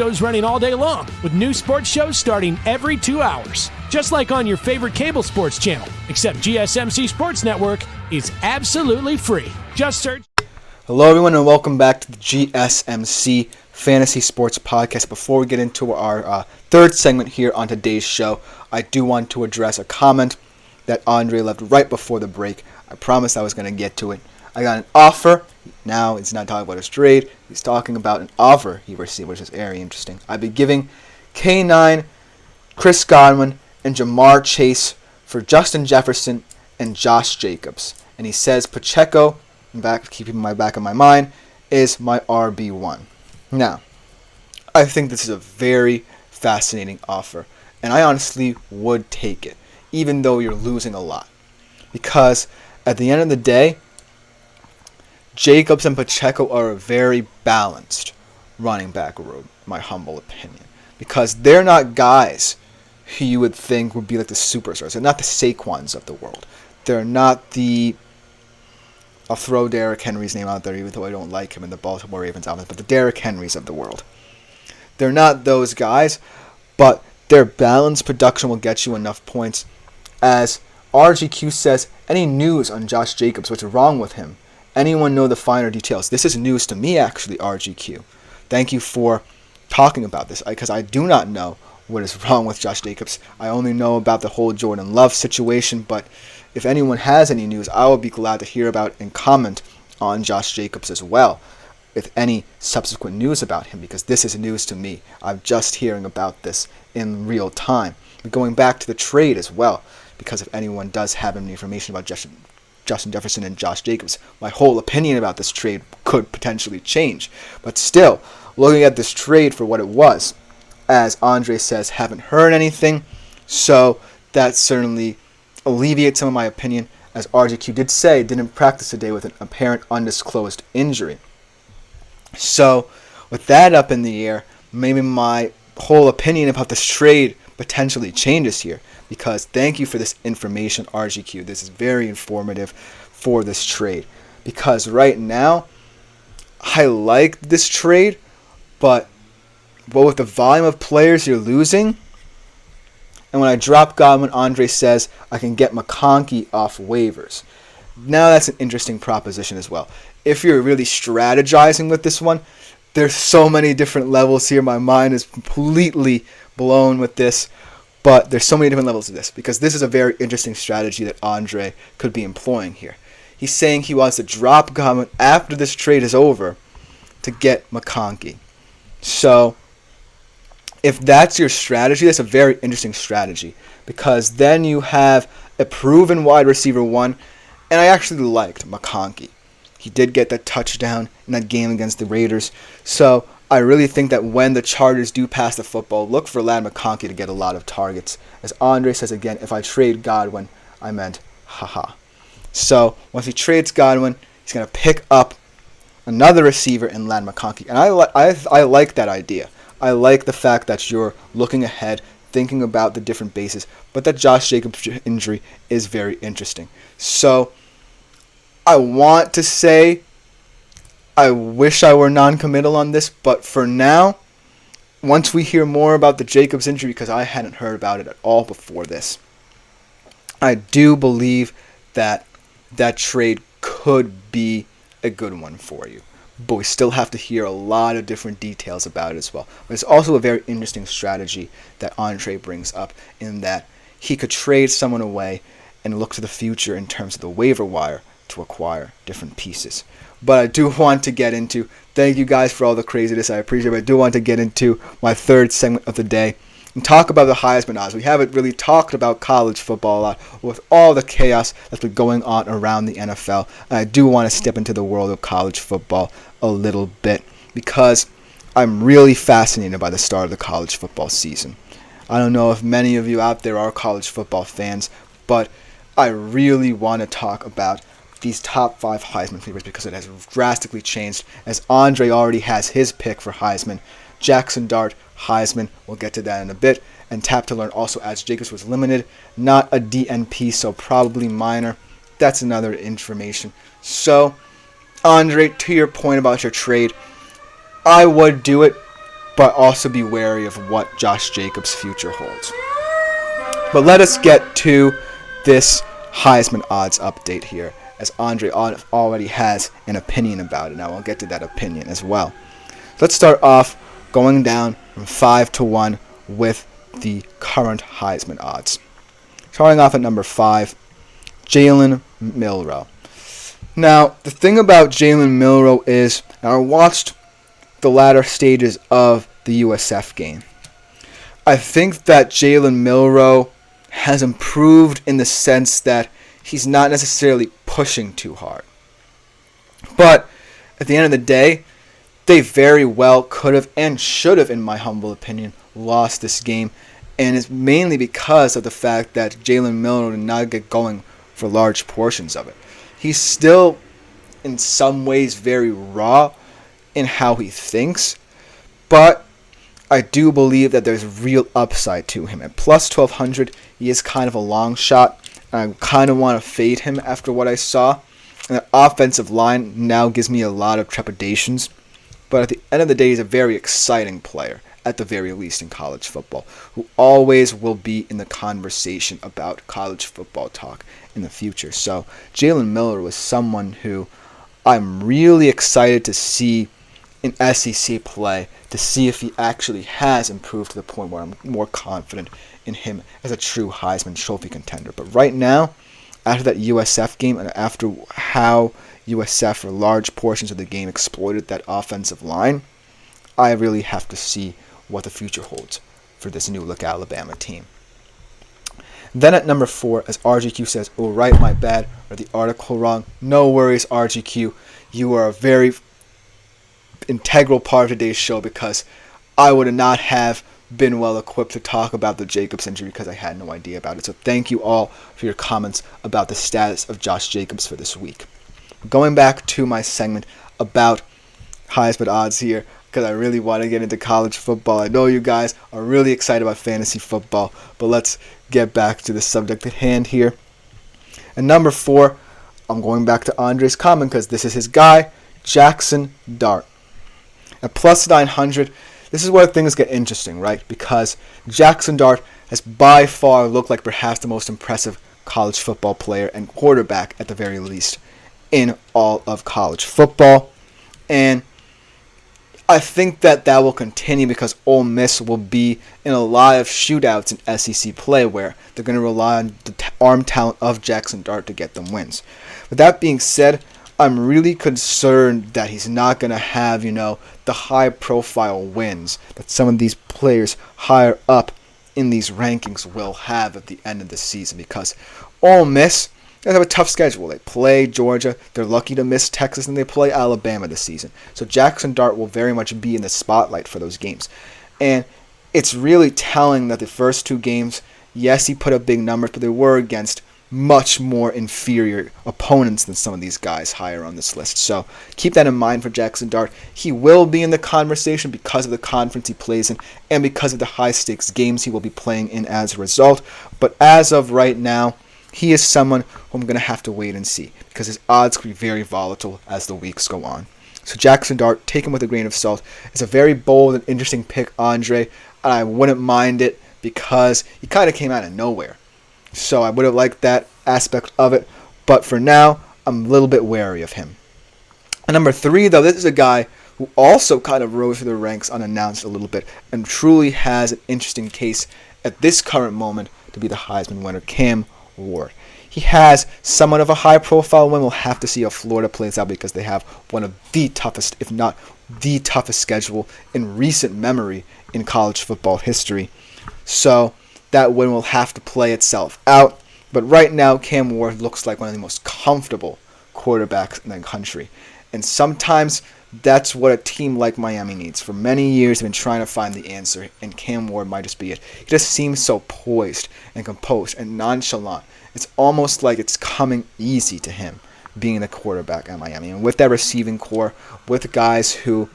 Shows running all day long with new sports shows starting every 2 hours. Just like on your favorite cable sports channel, except GSMC Sports Network is absolutely free. Just search. Hello everyone and welcome back to the GSMC Fantasy Sports Podcast. Before we get into our third segment here on today's show, I do want to address a comment that Andre left right before the break. I promised I was going to get to it. I got an offer. Now he's not talking about his trade. He's talking about an offer he received, which is very interesting. I'd be giving K9, Chris Godwin, and Jamar Chase for Justin Jefferson and Josh Jacobs. And he says Pacheco, keeping my back of my mind, is my RB1. Now, I think this is a very fascinating offer. And I honestly would take it, even though you're losing a lot. Because at the end of the day, Jacobs and Pacheco are a very balanced running back room, my humble opinion. Because they're not guys who you would think would be like the superstars. They're not the Saquons of the world. They're not the... I'll throw Derrick Henry's name out there, even though I don't like him in the Baltimore Ravens offense, but the Derrick Henrys of the world. They're not those guys, but their balanced production will get you enough points. As RGQ says, any news on Josh Jacobs? What's wrong with him? Anyone know the finer details? This is news to me, actually, RGQ. Thank you for talking about this, because I do not know what is wrong with Josh Jacobs. I only know about the whole Jordan Love situation, but if anyone has any news, I will be glad to hear about and comment on Josh Jacobs as well, if any subsequent news about him, because this is news to me. I'm just hearing about this in real time. But going back to the trade as well, because if anyone does have any information about Justin Jefferson and Josh Jacobs, my whole opinion about this trade could potentially change. But still, looking at this trade for what it was, as Andre says, haven't heard anything, so that certainly alleviates some of my opinion. As RGQ did say, didn't practice today with an apparent undisclosed injury. So, with that up in the air, maybe my whole opinion about this trade potentially changes here. Because thank you for this information, RGQ. This is very informative for this trade. Because right now, I like this trade, but with the volume of players you're losing, and when I drop Godwin, Andre says I can get McConkey off waivers. Now that's an interesting proposition as well. If you're really strategizing with this one, there's so many different levels here. My mind is completely blown with this. But there's so many different levels to this, because this is a very interesting strategy that Andre could be employing here. He's saying he wants to drop Godwin after this trade is over to get McConkey. So, if that's your strategy, that's a very interesting strategy, because then you have a proven wide receiver one, and I actually liked McConkey. He did get that touchdown in that game against the Raiders, so I really think that when the Chargers do pass the football, look for Ladd McConkey to get a lot of targets. As Andre says again, if I trade Godwin, I meant haha. So once he trades Godwin, he's going to pick up another receiver in Ladd McConkey. And I like that idea. I like the fact that you're looking ahead, thinking about the different bases, but that Josh Jacobs injury is very interesting. So I want to say I wish I were non-committal on this, but for now, once we hear more about the Jacobs injury, because I hadn't heard about it at all before this, I do believe that that trade could be a good one for you. But we still have to hear a lot of different details about it as well. But it's also a very interesting strategy that Andre brings up, in that he could trade someone away and look to the future in terms of the waiver wire to acquire different pieces. But I do want to get into, thank you guys for all the craziness, I appreciate it, but I do want to get into my third segment of the day and talk about the Heisman odds. We haven't really talked about college football a lot with all the chaos that's been going on around the NFL. And I do want to step into the world of college football a little bit, because I'm really fascinated by the start of the college football season. I don't know if many of you out there are college football fans, but I really want to talk about these top 5 Heisman favorites, because it has drastically changed, as Andre already has his pick for Heisman. Jackson Dart, Heisman, we'll get to that in a bit. And Tap to Learn also adds Jacobs was limited, not a DNP, so probably minor. That's another information. So, Andre, to your point about your trade, I would do it, but also be wary of what Josh Jacobs' future holds. But let us get to this Heisman odds update here, as Andre already has an opinion about it. Now I'll get to that opinion as well. Let's start off going down from 5-1 with the current Heisman odds. Starting off at number 5, Jalen Milroe. Now, the thing about Jalen Milroe is, I watched the latter stages of the USF game. I think that Jalen Milroe has improved in the sense that he's not necessarily pushing too hard. But at the end of the day, they very well could have and should have, in my humble opinion, lost this game. And it's mainly because of the fact that Jalen Milroe did not get going for large portions of it. He's still, in some ways, very raw in how he thinks. But I do believe that there's real upside to him. At plus 1,200, he is kind of a long shot. And I kind of want to fade him after what I saw. And the offensive line now gives me a lot of trepidations. But at the end of the day, he's a very exciting player, at the very least in college football, who always will be in the conversation about college football talk in the future. So Jalen Milroe was someone who I'm really excited to see in SEC play, to see if he actually has improved to the point where I'm more confident in him as a true Heisman Trophy contender. But right now, after that USF game and after how USF for large portions of the game exploited that offensive line, I really have to see what the future holds for this new look Alabama team. Then at number 4, as RGQ says, oh right, my bad, or the article wrong. No worries, RGQ. You are a very integral part of today's show, because I would not have been well equipped to talk about the Jacobs injury because I had no idea about it. So thank you all for your comments about the status of Josh Jacobs for this week. Going back to my segment about Heisman odds here, because I really want to get into college football. I know you guys are really excited about fantasy football, but let's get back to the subject at hand here. And number 4, I'm going back to Andre's comment because this is his guy, Jackson Dart. At plus 900, this is where things get interesting, right? Because Jackson Dart has by far looked like perhaps the most impressive college football player and quarterback, at the very least, in all of college football. And I think that will continue because Ole Miss will be in a lot of shootouts in SEC play where they're going to rely on the arm talent of Jackson Dart to get them wins. With that being said, I'm really concerned that he's not going to have, the high-profile wins that some of these players higher up in these rankings will have at the end of the season, because Ole Miss, they have a tough schedule. They play Georgia, they're lucky to miss Texas, and they play Alabama this season. So Jackson Dart will very much be in the spotlight for those games. And it's really telling that the first 2 games, yes, he put up big numbers, but they were against much more inferior opponents than some of these guys higher on this list. So keep that in mind for Jackson Dart. He will be in the conversation because of the conference he plays in and because of the high-stakes games he will be playing in as a result. But as of right now, he is someone who I'm going to have to wait and see, because his odds could be very volatile as the weeks go on. So Jackson Dart, take him with a grain of salt. It's a very bold and interesting pick, Andre, and I wouldn't mind it because he kind of came out of nowhere. So I would have liked that aspect of it, but for now, I'm a little bit wary of him. And number 3, though, this is a guy who also kind of rose through the ranks unannounced a little bit and truly has an interesting case at this current moment to be the Heisman winner, Cam Ward. He has somewhat of a high-profile win. We'll have to see how Florida plays out because they have one of the toughest, if not the toughest schedule in recent memory in college football history. So that win will have to play itself out. But right now, Cam Ward looks like one of the most comfortable quarterbacks in the country. And sometimes that's what a team like Miami needs. For many years, they've been trying to find the answer, and Cam Ward might just be it. He just seems so poised and composed and nonchalant. It's almost like it's coming easy to him being the quarterback at Miami. And with that receiving core, with guys who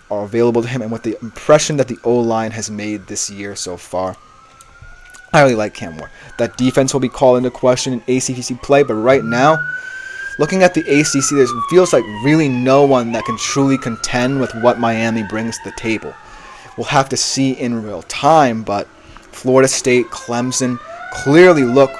are available to him, and with the impression that the O-line has made this year so far, I really like Cam Ward. That defense will be called into question in ACC play, but right now, looking at the ACC, there feels like really no one that can truly contend with what Miami brings to the table. we'll have to see in real time, but Florida State, Clemson clearly look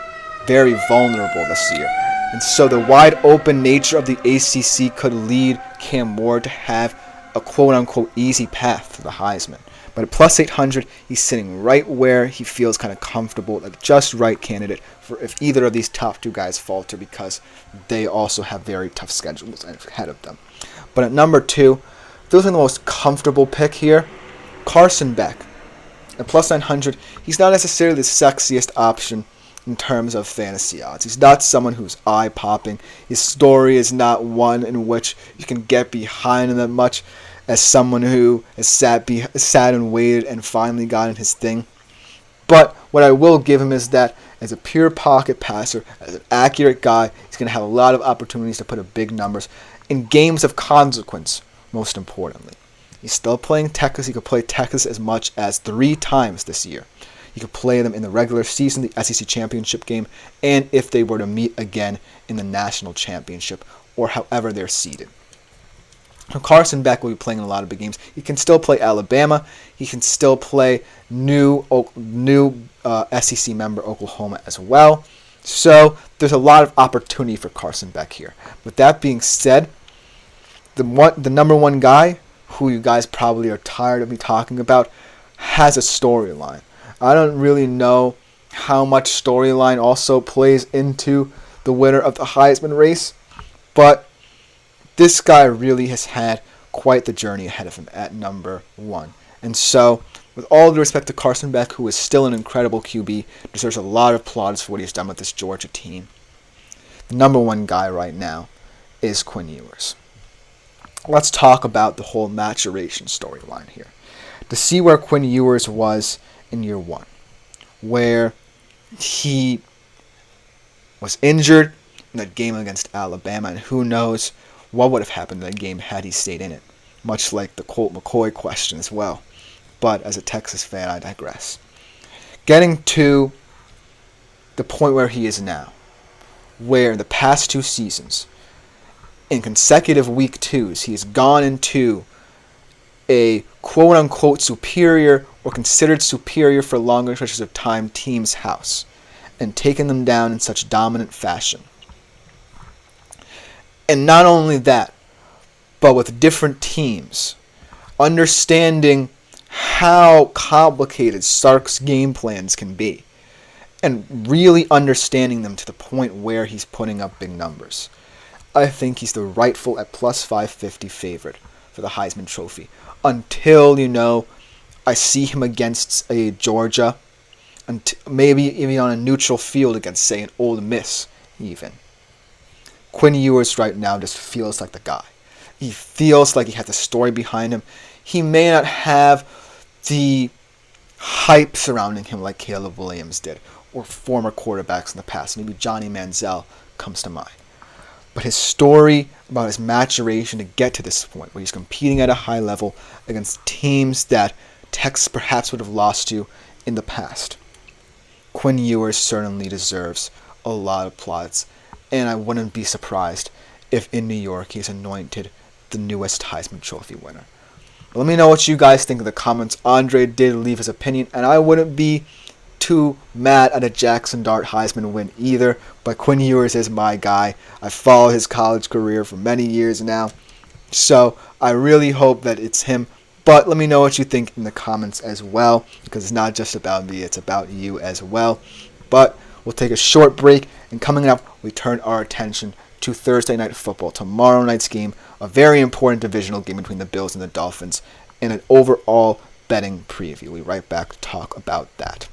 very vulnerable this year. And so the wide open nature of the ACC could lead Cam Ward to have a quote-unquote easy path to the Heisman. But at plus 800, he's sitting right where he feels kind of comfortable, like just right candidate for if either of these top two guys falter, because they also have very tough schedules ahead of them. But at number 2, feels like the most comfortable pick here, Carson Beck. At plus 900, he's not necessarily the sexiest option in terms of fantasy odds. He's not someone who's eye-popping. His story is not one in which you can get behind him that much as someone who has sat and waited and finally gotten his thing. But what I will give him is that as a pure pocket passer, as an accurate guy, he's going to have a lot of opportunities to put up big numbers in games of consequence, most importantly. He's still playing Texas. He could play Texas as much as 3 times this year. He could play them in the regular season, the SEC championship game, and if they were to meet again in the national championship, or however they're seeded. Carson Beck will be playing in a lot of big games. He can still play Alabama. He can still play new SEC member Oklahoma as well. So there's a lot of opportunity for Carson Beck here. With that being said, the number one guy, who you guys probably are tired of me talking about, has a storyline. I don't really know how much storyline also plays into the winner of the Heisman race, but this guy really has had quite the journey ahead of him at number 1. And so, with all due respect to Carson Beck, who is still an incredible QB, deserves a lot of plaudits for what he's done with this Georgia team, the number 1 guy right now is Quinn Ewers. Let's talk about the whole maturation storyline here. To see where Quinn Ewers was in year 1, where he was injured in that game against Alabama, and who knows what would have happened in that game had he stayed in it, much like the Colt McCoy question as well. But as a Texas fan, I digress. Getting to the point where he is now, where in the past 2 seasons, in consecutive week 2s, he has gone into a quote-unquote superior or considered superior for longer stretches of time team's house and taken them down in such dominant fashion. And not only that, but with different teams, understanding how complicated Sark's game plans can be, and really understanding them to the point where he's putting up big numbers. I think he's the rightful at plus 550 favorite for the Heisman Trophy. Until, I see him against a Georgia, and maybe even on a neutral field against, say, an Ole Miss even. Quinn Ewers right now just feels like the guy. He feels like he has a story behind him. He may not have the hype surrounding him like Caleb Williams did, or former quarterbacks in the past. Maybe Johnny Manziel comes to mind. But his story about his maturation to get to this point, where he's competing at a high level against teams that Texas perhaps would have lost to in the past. Quinn Ewers certainly deserves a lot of plaudits, and I wouldn't be surprised if in New York he's anointed the newest Heisman Trophy winner. Let me know what you guys think in the comments. Andre did leave his opinion, and I wouldn't be too mad at a Jackson Dart Heisman win either, but Quinn Ewers is my guy. I follow his college career for many years now, so I really hope that it's him. But let me know what you think in the comments as well, because it's not just about me, it's about you as well. But we'll take a short break, and coming up, we turn our attention to Thursday Night Football, tomorrow night's game, a very important divisional game between the Bills and the Dolphins, and an overall betting preview. We'll be right back to talk about that.